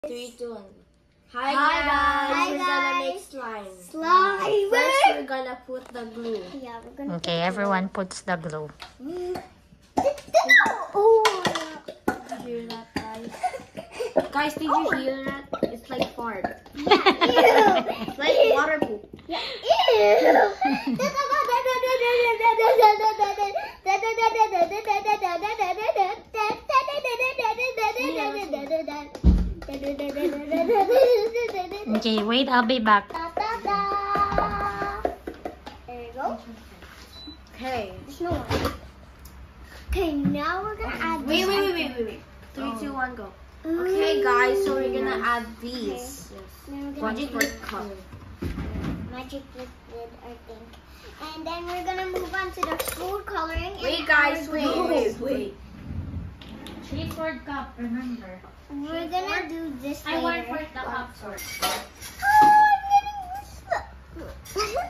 3, 2, 1. Hi guys! We're gonna make slime. First, we're gonna put the glue. Yeah, we're gonna. Okay, everyone puts the glue. Oh. Hear that, guys? Guys, did you hear that? It's like fart. It's like water poop. Okay, wait, I'll be back. There you go. Okay. There's no one. Okay, now we're gonna add. Wait. 3, 2, 1, go. Okay, guys, so we're gonna add these. Then we're Watch gonna for cup. magic liquid, I think. And then we're gonna move on to the food coloring. Wait, guys, wait. 3/4 cup, remember. We're gonna do this I want later. for the cup sort.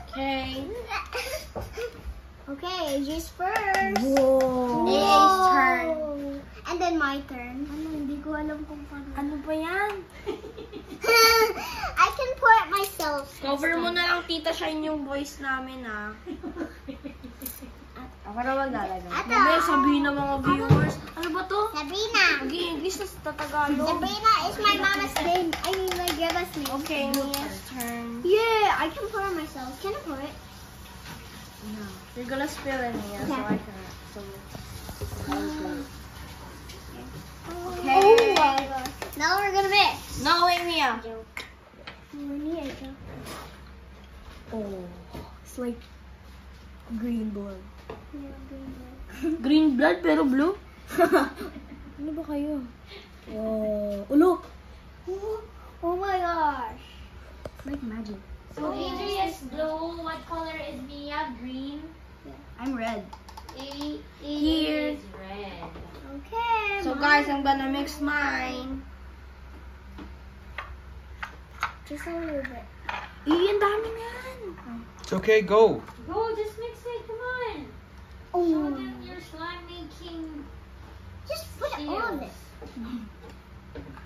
Okay. Okay, AJ's first. Whoa. AJ's turn. And then my turn. Ano, hindi ko alam kung paano. Ano ba yan? I can pour it myself. Cover mo na lang, Tita Shine, yung voice namin, ah. Ako na maglalagay. Ata. Mamaya sabihin ng mga viewers, ano ba to? Sabrina. Mag-i-English na sa Tagalog. Sabrina is my mama's name. I mean, my grandma's name. Okay, Mia's turn. Yeah, I can pour it myself. Can I pour it? No. You're gonna spill it, Mia, so I cannot. So, okay. Oh my gosh. Now we're gonna mix. No, wait, Mia. Oh, it's like green blood. Green blood pero blue? Ano ba kayo? Oh, look! Oh my gosh. Like magic. So AJ is blue. What color is Mia? Green. I'm red. AJ Here. is red. Okay. So guys, I'm gonna mix mine. Just a little bit. Ang dami niyan. It's okay, go. Go, just mix it. Come on. Show Oh. them your slime making Just put it on skills. it.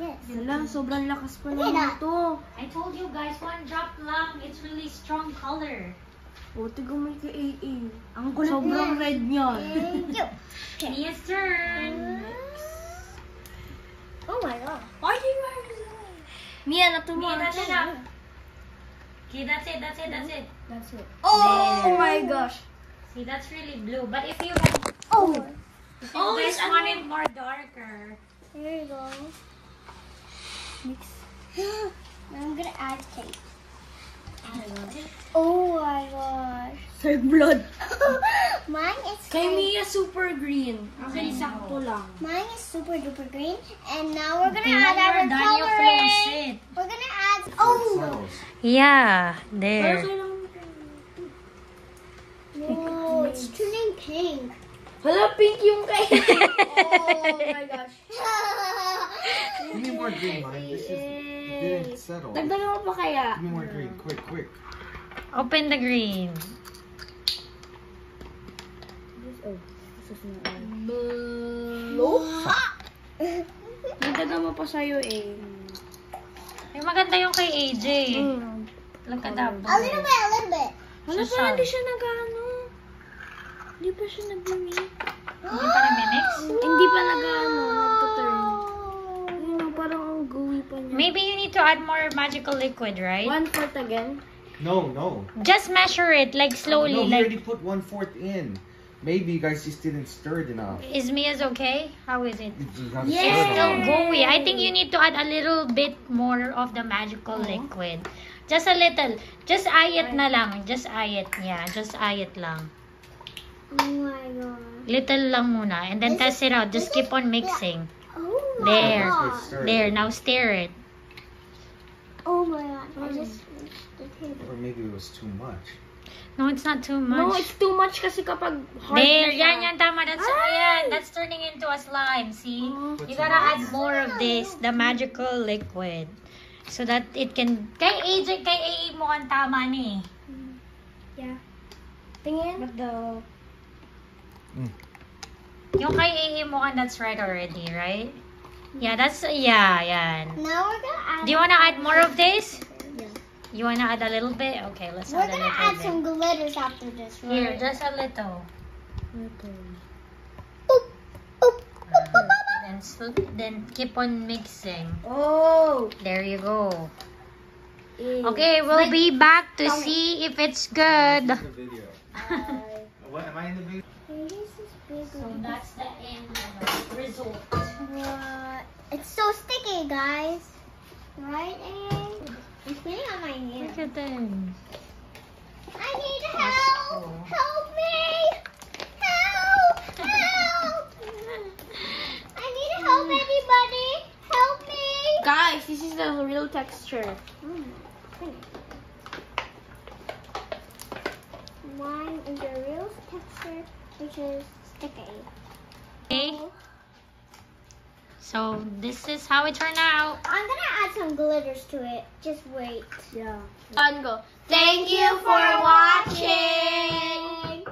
Yes. Yala, sobrang lakas pa Okay naman na. ito. I told you guys, 1 drop lang. It's really strong color. O, tigo may ka AA. Ang kulit sobrang red niyan. Thank you. Mia's turn. Oh my god. Mia, natumo. Mia, that's enough. Okay, that's it. That's it. Oh my gosh. See, that's really blue. But if you Oh. if you guys want it more darker, There you go. Mix. I'm gonna add tape. Oh my gosh. Sir blood. Mine is Kay Mia, super green. Akin, sakto lang. Mine is super duper green. And now we're gonna okay, add when our you're done, you coloring. close it. We're gonna add. Oh. Yeah, Pero there. kailangan No, it's turning pink. Hala, pink yung kay. Oh my gosh. Give me more green, Mike. This is it didn't settle. Give Dagdagan mo pa kaya? me more green, quick. Open the green. Dagdagan mo pa sa'yo eh. Ay, maganda yung kay AJ. Look at that. A little bit, a little bit. Hala, Susal. parang hindi siya nag-ano. Hindi pa siya nag-mix. Hindi pa nag-mix? Hindi pa nag-ano, nagtuturn. Ayun, parang ang gooey pa niya. Maybe you need to add more magical liquid, right? 1/4 again. No. Just measure it, like slowly. No, we Like, already put 1/4 in. Maybe you guys just didn't stir it enough. is Mia's okay? How is it? You gotta Yeah. stir it Still all. gooey. I think you need to add a little bit more of the magical liquid. Just a little. Just eye it na lang. Just eye it. Yeah, just eye it lang. Oh my god. Little lang muna. And then test it out. Just keep on mixing. Oh my There. god. Stir it. There. Now stir it. Oh my god. I just mixed the table. Or maybe it was too much. No, it's not too No, much. it's too much kasi kapag hard There. na siya. Yan, tama. That's turning into a slime. See? Put You some gotta more add in. more of this. The magical liquid. So that it can... Kay AJ, kay AA mo ang tama ni. Yeah. Tingin. But the... Yung kay AA mo that's right already, right? Yeah, that's, yeah, yeah. Now we're gonna add. Do you want to add more of this? Yeah. You want to add a little bit? Okay, let's We're add a gonna little add bit. some glitters after this, right? Here, just a little. Boop, boop, boop, boop, boop. Then keep on mixing. Oh. There you go. Ew. Okay, we'll be back to see if it's good. The video. What am I in the video? This is big. So that's the end result. What? It's so sticky, guys. Right, and it's getting on my hair. Look at them. I need That's help! cool. Help me! Help! Help! I need help, anybody! Help me! Guys, this is the real texture. Mine is the real texture, which is sticky. Okay. So this is how it turned out. I'm gonna add some glitters to it. Just wait. Yeah. And go. Thank you for watching.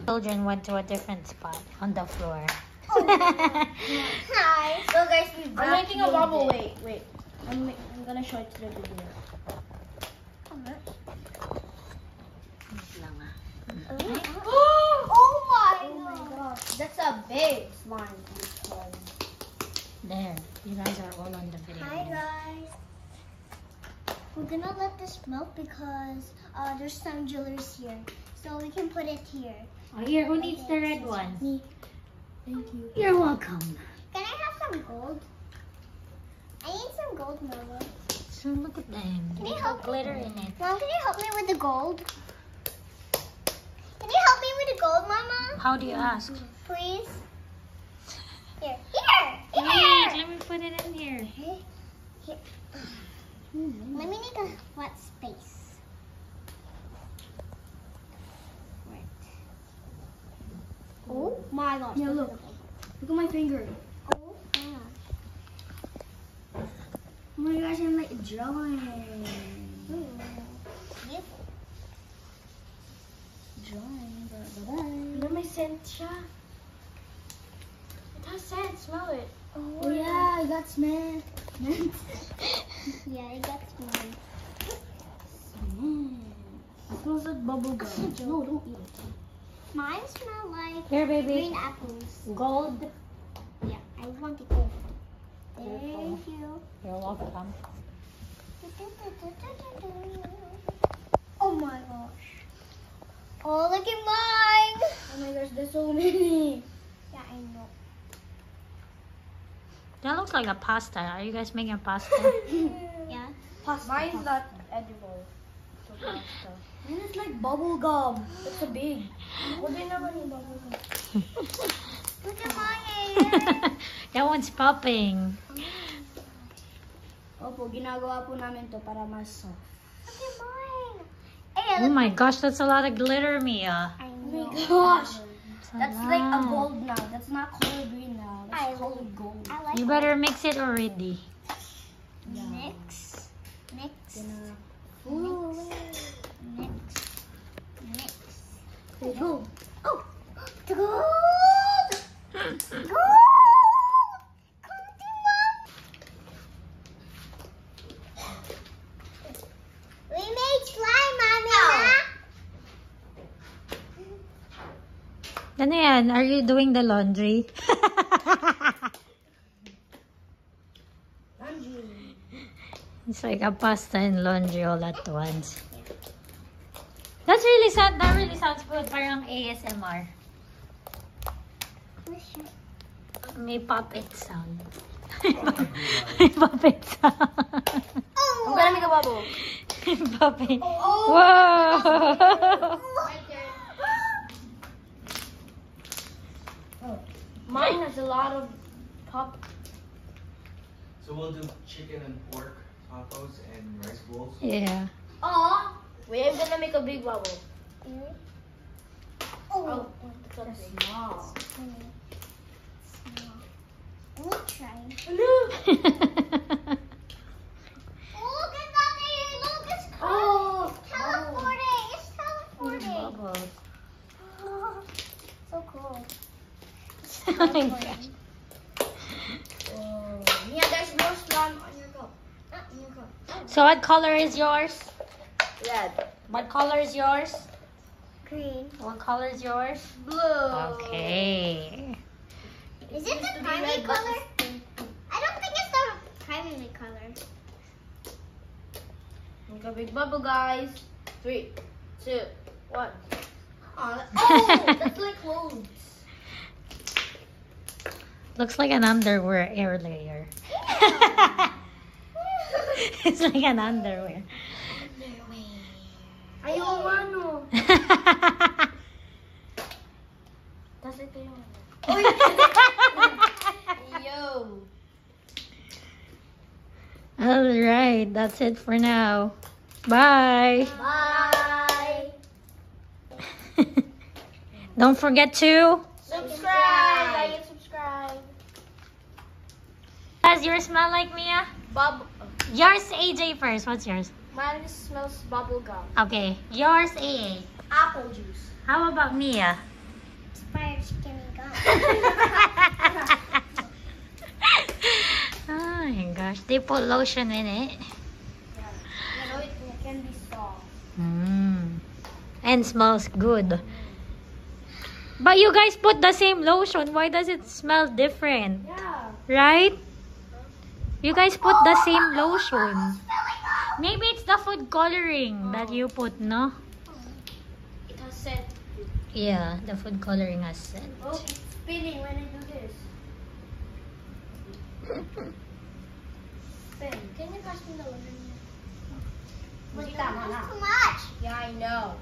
Children went to a different spot on the floor. Hi. So guys, I'm making a vacuumed bubble. it. Wait. I'm gonna show it to the video. Oh my god. That's a big slime. There, you guys are all on the video. Hi guys. We're gonna let this melt because there's some jewelers here. So we can put it here. Oh, here, who needs the red one? Me. Thank you. You're welcome. Can I have some gold? I need some gold, Mama. So look at them. Can you They help have glitter in it. Mom, can you help me with the gold? Can you help me with the gold, Mama? How do you ask? Please? Here. Here! Wait, Here! let me put it in here. Here. Let me need a wet space. Right. Oh my gosh. Yeah, look. Look at my finger. Oh my gosh. Oh my gosh, I'm like drawing. Beautiful. Drawing. Bye-bye. Let me scent siya. It has scent. Smell it. Oh yeah, I got smell. Yeah, I got mine. It smells like bubble gum. No, don't eat it. Mine smell like Here, baby. green apples. Gold. Yeah, I want it gold. Thank you. You're welcome. Oh my gosh. Oh, look at mine. Oh my gosh, there's so many. Yeah, I know. That looks like a pasta. Are you guys making pasta? Yeah. Mine's not edible. So pasta. Mine is like bubble gum. It's a big. What do you naman yung bubble gum? Look at my hair. That one's popping. Opo, ginagawa po namin to para mas soft. Look at mine. Hey, Oh look. my gosh, that's a lot of glitter, Mia. I Oh know. my gosh. That's That's like a gold now. That's not color green now. I That's color gold. I like You better mix it already. Mix. Mix. Gonna... Mix. Mix. Okay, go. Oh, the gold! Gold! We made slime, Mama! Ano yan? Are you doing the laundry? It's like a pasta and laundry all at once. That really sounds good. Parang ASMR. May puppet sound. May puppet sound. I'm gonna make a bubble. Puppet. Whoa! Mine has a lot of pop. So we'll do chicken and pork tacos and rice bowls. Yeah. Oh, wait, I'm gonna make a big bubble. Oh, That's small. we'll try. Look. Look at that thing! Look, it's Oh, teleporting! It's teleporting! Bubbles. Oh, so cool. Oh my gosh. oh. So what color is yours? Red. What color is yours? Green. What color is yours? Blue. Okay. Is it the to be primary red, but color? I don't think it's the primary color. Make a big bubble, guys. 3, 2, 1. Oh, that's like clothes. Looks like an underwear air layer. It's like an underwear. Ayaw ano. Tapos ito yung ano. Yo. Alright, that's it for now. Bye. Bye. Don't forget to... Subscribe. Like and subscribe. Does yours smell like Mia? Yours, AJ first. What's yours? Mine smells bubble gum. Okay, yours, AA. Apple juice. How about Mia? Expired skinny gum. Oh my gosh, they put lotion in it. You know, it can be soft. And smells good. But you guys put the same lotion. Why does it smell different? Yeah. Right? You guys put the same lotion. Maybe it's the food coloring that you put, no? It has scent. Yeah, the food coloring has scent. Oh, it's spinning when I do this. Spin. Can you pass me the lotion? But Hindi don't tama use na. too much. Yeah, I know.